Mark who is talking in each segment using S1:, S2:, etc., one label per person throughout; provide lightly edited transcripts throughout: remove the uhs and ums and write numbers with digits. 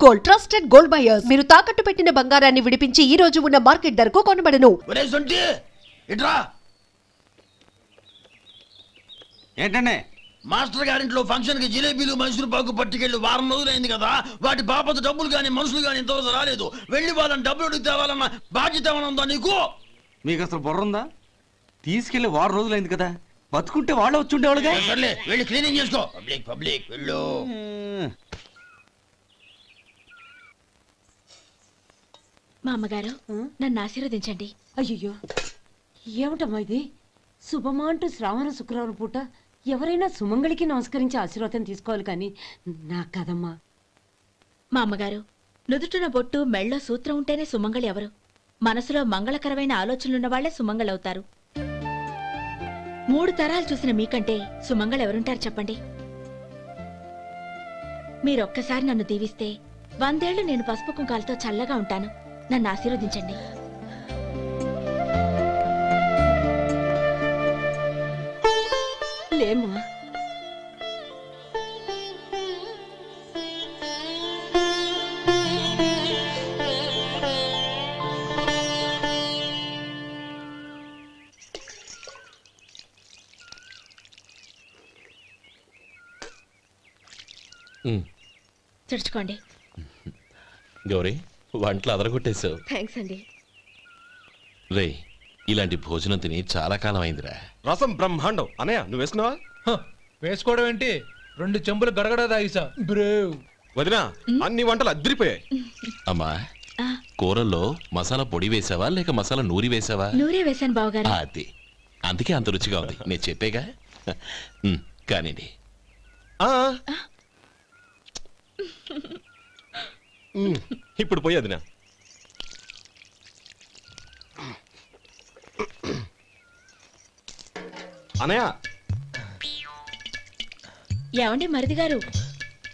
S1: Gold, trusted gold buyers. మీరు తాకట్టు పెట్టిన బంగారాన్ని విడిపించి ఈ రోజు ఉన్న మార్కెట్ ధరకు కొనబడను.
S2: ఏంటండి
S3: మాస్టర్ గారింట్లో ఫంక్షన్ కి జిలేబీలు మైసూరు పాకు పట్టుకెళ్ళి వారం రోజులైంది కదా, వాటి బాపత డబ్బులు కానీ మనుషులు కానీ ఇంతవరకు రాలేదు. వెళ్ళి వాళ్ళని డబ్బులు అడిగి తేవాలన్న బాధ్యత ఏమైనా ఉందా నీకు?
S2: మీకు అసలు బుర్ర ఉందా? తీసుకెళ్లి వారం రోజులైంది కదా, బతుకుంటే వాళ్ళు వచ్చి ఉండేవాళ్ళుగా.
S3: సర్లే వెళ్ళి క్లీనింగ్ చేసుకో. పబ్లిక్ పబ్లిక్ వెళ్ళు.
S4: మా అమ్మగారు నన్ను ఆశీర్వదించండి.
S5: అయ్యో ఏమిటమ్మా ఇది? శుభమా అంటూ శ్రావణ శుక్రవారం పూట ఎవరైనా సుమంగళికి నమస్కరించి ఆశీర్వాదం తీసుకోవాలి కానీ నా కదమ్మా.
S4: మా అమ్మగారు నుదుటిన బొట్టు మెళ్ళో సూత్రం ఉంటేనే సుమంగళి ఎవరు? మనసులో మంగళకరమైన ఆలోచనలున్న వాళ్లే సుమంగళవుతారు. 3 తరాలు చూసిన మీకంటే సుమంగళ ఎవరుంటారు చెప్పండి? మీరొక్కసారి నన్ను దీవిస్తే 100 ఏళ్లు నేను పసుపు కుంకాలతో చల్లగా ఉంటాను. నన్ను ఆశీర్వదించండి.
S5: లేమ్మా,
S4: చుడుచుకోండి.
S6: గౌరీ, వంటలు అదరగొట్టేశావు.
S4: థ్యాంక్స్ అండి.
S6: రే, ఇలాంటి భోజనం తిని చాలా కాలం అయిందిరా.
S7: రసం బ్రహ్మాండం. అనయ్య నువ్వు వేసుకున్నావా?
S8: వేసుకోవడం ఏంటి, 2 చెంబులు గడగడ తాగిసా. బ్రేవ్
S7: వదినా, అన్ని వంటలు అద్దరిపోయాయి.
S6: అమ్మా, కూరల్లో మసాలా పొడి వేసావా లేక మసాలా నూరి వేసావా?
S4: నూరే వేసాను బావగారు.
S6: అది అందుకే అంత రుచిగా ఉంది. నేను చెప్పేగా. కానివ్వండి.
S7: ఇప్పుడు పోయి వదినా. అనయ్య,
S4: ఏమండి మరిది గారు,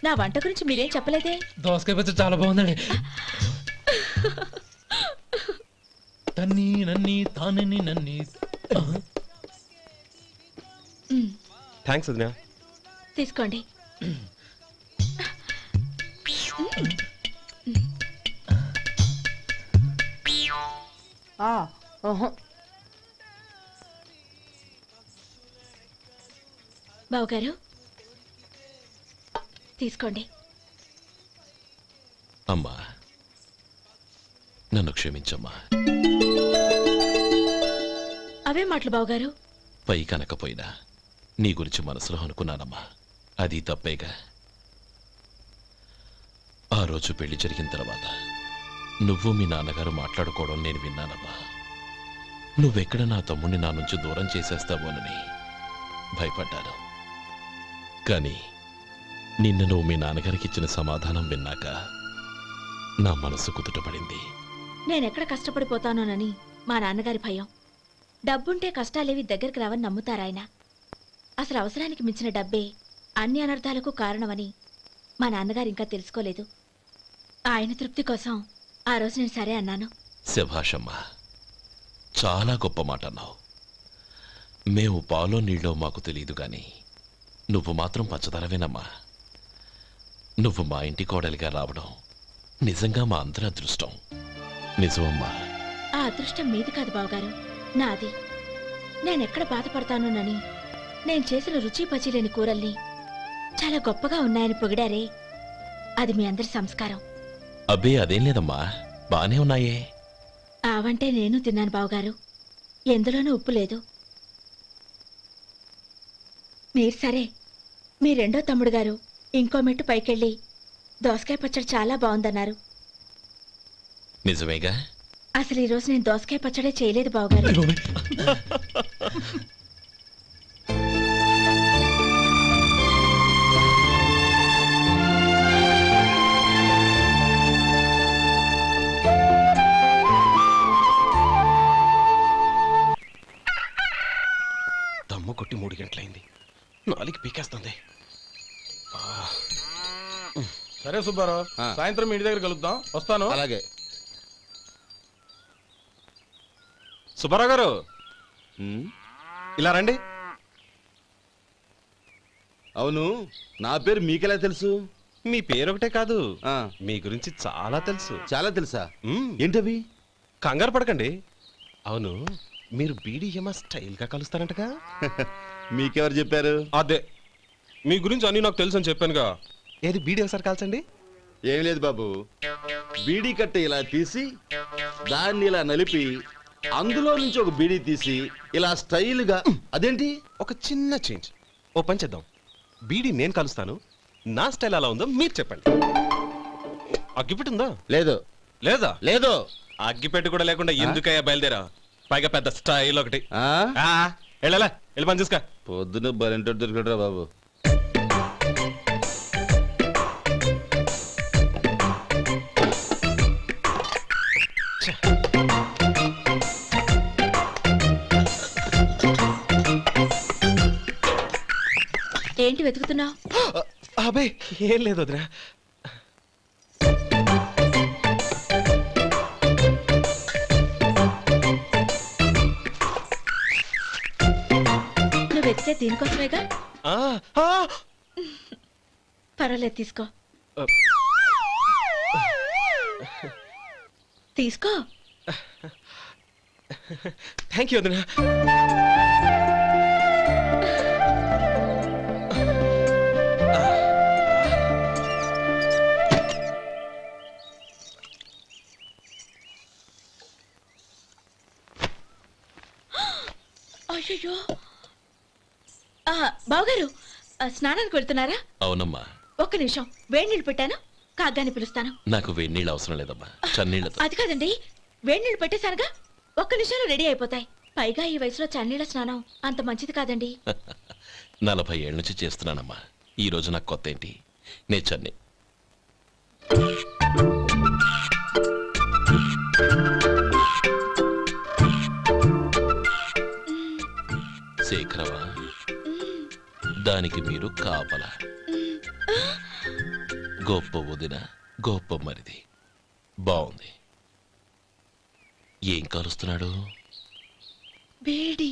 S4: నా వంట గురించి మీరేం చెప్పలేదే?
S8: దోసకాయ పచ్చడి చాలా బాగుందండి. తన్ని నన్ని తానని నన్ని.
S7: థ్యాంక్స్ వదినా.
S4: తీసుకోండి. బావగారు తీసుకోండి.
S6: అమ్మా, నన్ను క్షమించమ్మా.
S4: అవే మాటలు బావగారు.
S6: పై కనకపోయినా నీ గురించి మనసులో అనుకున్నానమ్మా. అది తప్పేగా. ఆ రోజు పెళ్లి జరిగిన తర్వాత నువ్వు మీ నాన్నగారు మాట్లాడుకోవడం నేను విన్నానమ్మా. నువ్వెక్కడ నా తమ్ముడిని నా నుంచి దూరం చేసేస్తావోనని భయపడ్డాను. కానీ నిన్న నువ్వు మీ నాన్నగారికి ఇచ్చిన సమాధానం విన్నాక నా మనసు కుదుటపడింది.
S4: నేనెక్కడ కష్టపడిపోతానోనని మా నాన్నగారి భయం. డబ్బుంటే కష్టాలేవి దగ్గరికి రావని నమ్ముతారాయన. అసలు అవసరానికి మించిన డబ్బే అన్ని అనర్థాలకు కారణమని మా నాన్నగారు ఇంకా తెలుసుకోలేదు. ఆయన తృప్తి కోసం ఆ రోజు నేను సరే అన్నాను.
S6: శభాషమ్మా, చాలా గొప్ప మాట అన్నావు. మేము పాలో నీళ్ళో మాకు తెలియదు గాని నువ్వు మాత్రం పచ్చదనవేనమ్మా. నువ్వు మా ఇంటి కోడలిగా రావడం నిజంగా మా అందరి అదృష్టం. నిజమమ్మా.
S4: ఆ అదృష్టం మీది కాదు బావగారు, నాది. నేనెక్కడ బాధపడతానోనని నేను చేసిన రుచి పచిలేని కూరల్ని చాలా గొప్పగా ఉన్నాయని పొగిడారే, అది మీ అందరి సంస్కారం.
S6: అబ్బే అదేం లేదమ్మా, బానే ఉన్నాయే.
S4: ఆవంటే నేను తిన్నాను బావగారు, ఎందులోనూ ఉప్పు లేదు. మీరు సరే, మీ రెండో తమ్ముడు గారు ఇంకో మెట్టు పైకెళ్ళి దోసకాయ పచ్చడి చాలా బాగుందన్నారు.
S6: నిజమేగా?
S4: అసలు ఈరోజు నేను దోసకాయ పచ్చడే చేయలేదు బావగారు.
S7: దమ్మ కొట్టి 3 గంటలైంది, 4కి పీకేస్తుంది.
S9: సరే సుబ్బారావు, సాయంత్రం ఇంటి దగ్గర కలుద్దాం. వస్తాను.
S2: అలాగే.
S7: సుబ్బారావు గారు ఇలా రండి.
S2: అవును, నా పేరు మీకెలా తెలుసు?
S7: మీ పేరు ఒకటే కాదు మీ గురించి చాలా తెలుసు.
S3: చాలా తెలుసా? ఏంటవి?
S7: కంగారు పడకండి. అవును, మీరు బీడీఎంఆ స్టైల్ గా కలుస్తారంటగా?
S3: మీకెవరు చెప్పారు?
S7: అదే మీ గురించి అన్ని నాకు తెలుసు అని చెప్పానుగా. ఏది బీడీ ఒకసారి కాల్చండి.
S3: ఏం లేదు బాబు, బీడీ కట్ట ఇలా తీసి దాన్ని ఇలా నలిపి అందులో నుంచి ఒక బీడీ తీసి ఇలా స్టైల్ గా. అదేంటి?
S7: ఒక చిన్న చేంజ్. ఓ పని చేద్దాం, బీడీ నేను కలుస్తాను, నా స్టైల్ అలా ఉందో మీరు చెప్పండి. అగ్గిపెట్టుందా?
S3: లేదు.
S7: లేదా?
S3: లేదు.
S7: అగ్గిపెట్టు కూడా లేకుండా ఎందుకయ్యా బయలుదేరా? పైగా పెద్ద స్టైల్ ఒకటి. వెళ్ళాలా? వెళ్ళి పని చూసుకో.
S3: పొద్దున బలింటో దొరికడరా బాబు.
S4: ఏంటి వెతుకుతున్నావు?
S7: అబే ఏం లేదు వదినా.
S4: నువ్వు వెతికే దీనికోసమేగా. పర్వాలేదు, తీసుకో తీసుకో.
S7: థ్యాంక్ యూ వదినా.
S4: అయ్యో, బావగారు స్నానానికి వెళ్తున్నారా?
S6: అవునమ్మా.
S4: ఒక్క నిమిషం, వేడి నీళ్ళు పెట్టాను, కాగ్గాని పిలుస్తాను.
S6: నాకు వేడి నీళ్ళు అవసరం లేదమ్మా, చన్నీళ్ళతో.
S4: అది కాదండి, వేడి నీళ్ళు పెట్టేశానుగా, ఒక్క నిమిషంలో రెడీ అయిపోతాయి. పైగా ఈ వయసులో చన్నీళ్ళ స్నానం అంత మంచిది కాదండి.
S6: 40 ఏళ్ళ నుంచి చేస్తున్నానమ్మా. ఈ రోజు నాకు కొత్త ఏంటి? నే చన్నీ. శేఖరవా, దానికి మీరు కాపల. గొప్ప వదిన, గొప్ప మరిది. బాగుంది. ఏం కలుస్తున్నాడు?
S4: బీడి.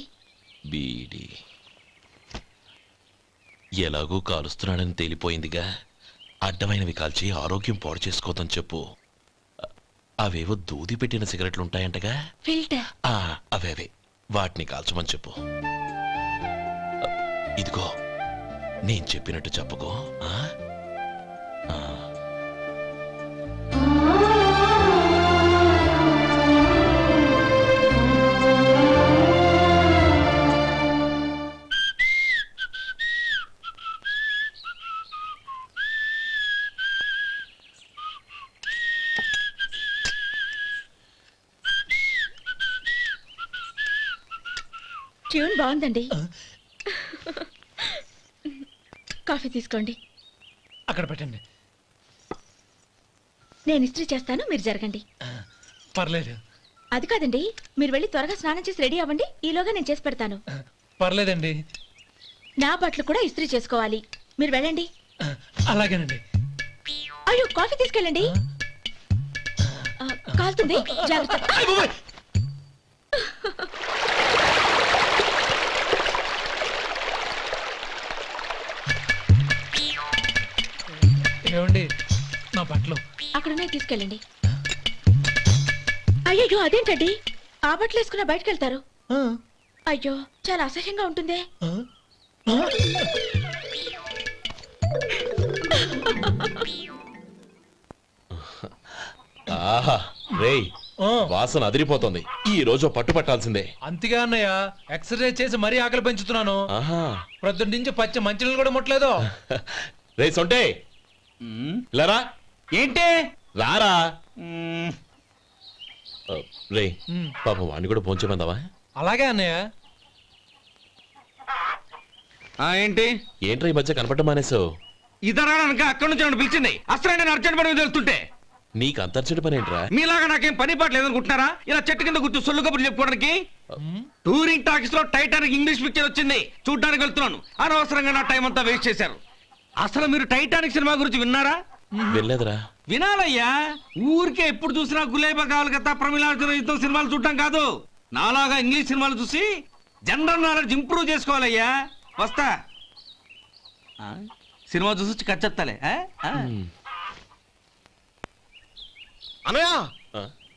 S6: బీడి ఎలాగూ కాలుస్తున్నాడని తేలిపోయిందిగా. అడ్డమైనవి కాల్చి ఆరోగ్యం పాడు చేసుకోదని చెప్పు. అవేవో దూది పెట్టిన సిగరెట్లు ఉంటాయంటగా,
S4: ఫిల్టర్.
S6: అవే వాటిని కాల్చమని చెప్పు. ఇదిగో నేను చెప్పినట్టు చెప్పుకో.
S4: ట్యూన్ బాగుందండి. కాఫీ తీసుకోండి.
S8: అక్కడ పెట్టండి.
S4: నేను ఇస్త్రీ చేస్తాను, మీరు జరగండి.
S8: పర్లేదు.
S4: అది కాదండి, మీరు వెళ్ళి త్వరగా స్నానం చేసి రెడీ అవ్వండి, ఈలోగా నేను చేసి పెడతాను.
S8: పర్లేదండి.
S4: నా బట్టలు కూడా ఇస్త్రీ చేసుకోవాలి, మీరు వెళ్ళండి.
S8: అలాగేనండి.
S4: అయ్యో, కాఫీ తీసుకెళ్ళండి. కాలుతుంది, జాగ్రత్త.
S8: ఏమండి, నా బట్టలు
S4: అక్కడనే తీసుకెళ్ళండి. అయ్యో, అదేంటండి, ఆ బట్టలు వేసుకున్న బయటకు వెళ్తారు? అయ్యో, చాలా అసహ్యంగా ఉంటుందే.
S6: ఆహా రేయ్, వాసన అదిరిపోతుంది. ఈ రోజు పట్టుపట్టాల్సిందే.
S8: అంతగా అన్నయ్య, ఎక్సర్సైజ్ చేసి మరీ ఆకలి పెంచుతున్నాను. ప్రొద్దున నుంచి పచ్చి మంచినీళ్ళు కూడా ముట్టలేదు.
S6: రే సొంటే, లరా.
S2: ఏంటి?
S6: రారా. రే పాపం వాడిని కూడా పోంచమందావా?
S8: అలాగే అన్నయ్య.
S2: ఏంటి?
S6: ఏంట్రా ఈ మధ్య కనపడటం మానేసావు?
S2: ఇద్దరు అక్కడి నుంచి నన్ను పిలిచింది. అసలు నేను అర్జెంట్ పని తెలుస్తుంటే
S6: నీకు అంత అర్జెంట్ పని ఏంట్రా?
S2: మీలాగా నాకేం పని పాట లేదనుకుంటున్నారా? ఇలా చెట్టు కింద కూర్చో సొల్లు కబుర్లు చెప్పుకోవడానికి. టూరింగ్ టాకీస్ లో టైటానిక్ ఇంగ్లీష్ పిక్చర్ వచ్చింది, చూడ్డానికి వెళ్తున్నాను. అనవసరంగా నా టైం అంతా వేస్ట్ చేశారు. అసలు మీరు టైటానిక్ సినిమా గురించి విన్నారా?
S6: వెళ్ళలేదురా.
S2: వినాలయ్యా. ఊరికే ఎప్పుడు చూసినా గులేబా కావాలి కదా, ప్రమిళార్జున యుద్ధం సినిమాలు చూడటం కాదు. నాలాగా ఇంగ్లీష్ సినిమాలు చూసి జనరల్ నాలెడ్జ్ ఇంప్రూవ్ చేసుకోవాలయ్యా. వస్తా. సినిమా చూసి కచ్చెత్తాలే.
S7: అనయ్య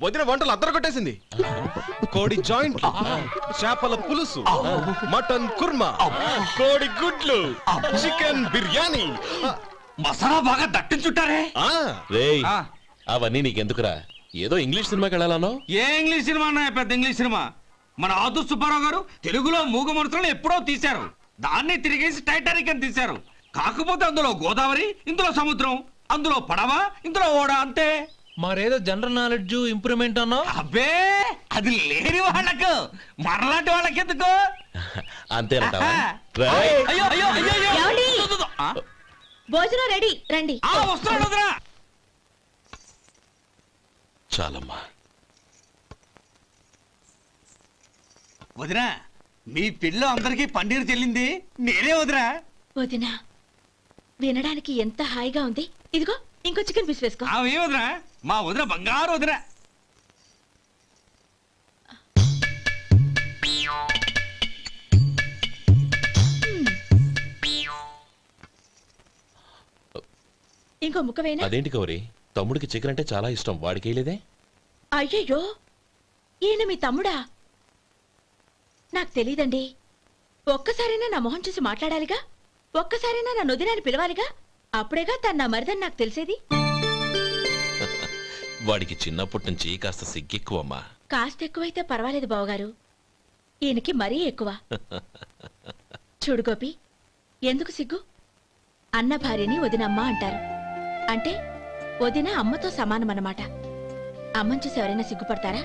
S7: వదిన వంటలు అద్దరు కొట్టేసింది. కోడి జాయింట్, చేపల పులుసు, మటన్ కుర్మా, కోడి గుడ్లు, చికెన్ బిర్యానీ,
S2: మసాలా బాగా దట్టించుంటారే.
S6: రేయ్ అవన్నీ నీకెందుకురా? ఏదో ఇంగ్లీష్ సినిమాకి వెళ్ళాలనో?
S2: ఏ ఇంగ్లీష్ సినిమా అన్నా? పెద్ద ఇంగ్లీష్ సినిమా. మన ఆదు సుబ్బారావు గారు తెలుగులో మూగ మనుషులను ఎప్పుడో తీశారు. దాన్ని తిరిగేసి టైటానిక్ అని తీశారు. కాకపోతే అందులో గోదావరి, ఇందులో సముద్రం, అందులో పడవ, ఇందులో ఓడ, అంతే.
S8: మరేదో జనరల్ నాలెడ్జ్ ఇంప్రూవ్మెంట్ అన్నా?
S2: అబ్బే అది లేని వాళ్ళకు, మరలాంటి వాళ్ళకి ఎందుకు?
S6: అంతేనంటావా?
S2: అయ్యో అయ్యో అయ్యో
S4: ఏమండి? భోజనం రెడీ, రండి.
S2: వస్తున్నాడు వదినా.
S6: చాలమ్మా.
S2: వదినా, మీ పిల్ల అందరికీ పన్నీరు చెల్లింది నేనే వదినా.
S4: వదినా, వినడానికి ఎంత హాయిగా ఉంది. ఇదిగో ఇంకో చికెన్ పీస్ వేసుకో.
S2: ఏ వదినా, మా వదిన బంగారు వదినా.
S4: ఇంకో ముక్క వేయనా?
S6: అదేంటి గౌరీ, తమ్ముడికి చికెన్ అంటే చాలా ఇష్టం, వాడికి వేయలేదే?
S4: అయ్యయ్యో, ఈయన మీ తమ్ముడా? నాకు తెలీదండి. ఒక్కసారైనా నా మొహం చూసి మాట్లాడాలిగా, ఒక్కసారైనా నా నొదినాన్ని పిలవాలిగా, అప్పుడేగా తన నా మరిదని నాకు తెలిసేది.
S6: వాడికి చిన్నప్పటి నుంచి కాస్త సిగ్గెక్కువమ్మా.
S4: కాస్త ఎక్కువైతే పర్వాలేదు బావగారు, ఈయనకి మరీ ఎక్కువ. చూడు గోపి, ఎందుకు సిగ్గు? అన్న భార్యని వదినమ్మ అంటారు. అంటే వదిన అమ్మతో సమానమన్నమాట. అమ్మని చూసి ఎవరైనా సిగ్గుపడతారా?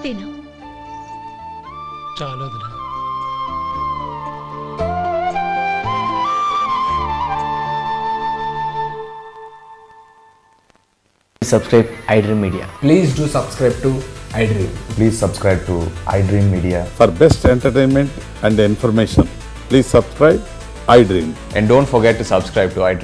S4: తిను.
S8: చాలా వదినా.
S10: Subscribe iDream Media.
S11: Please do subscribe to iDream.
S12: Please subscribe to iDream Media.
S13: For best entertainment and information, please subscribe iDream.
S12: And don't forget to subscribe to iDream.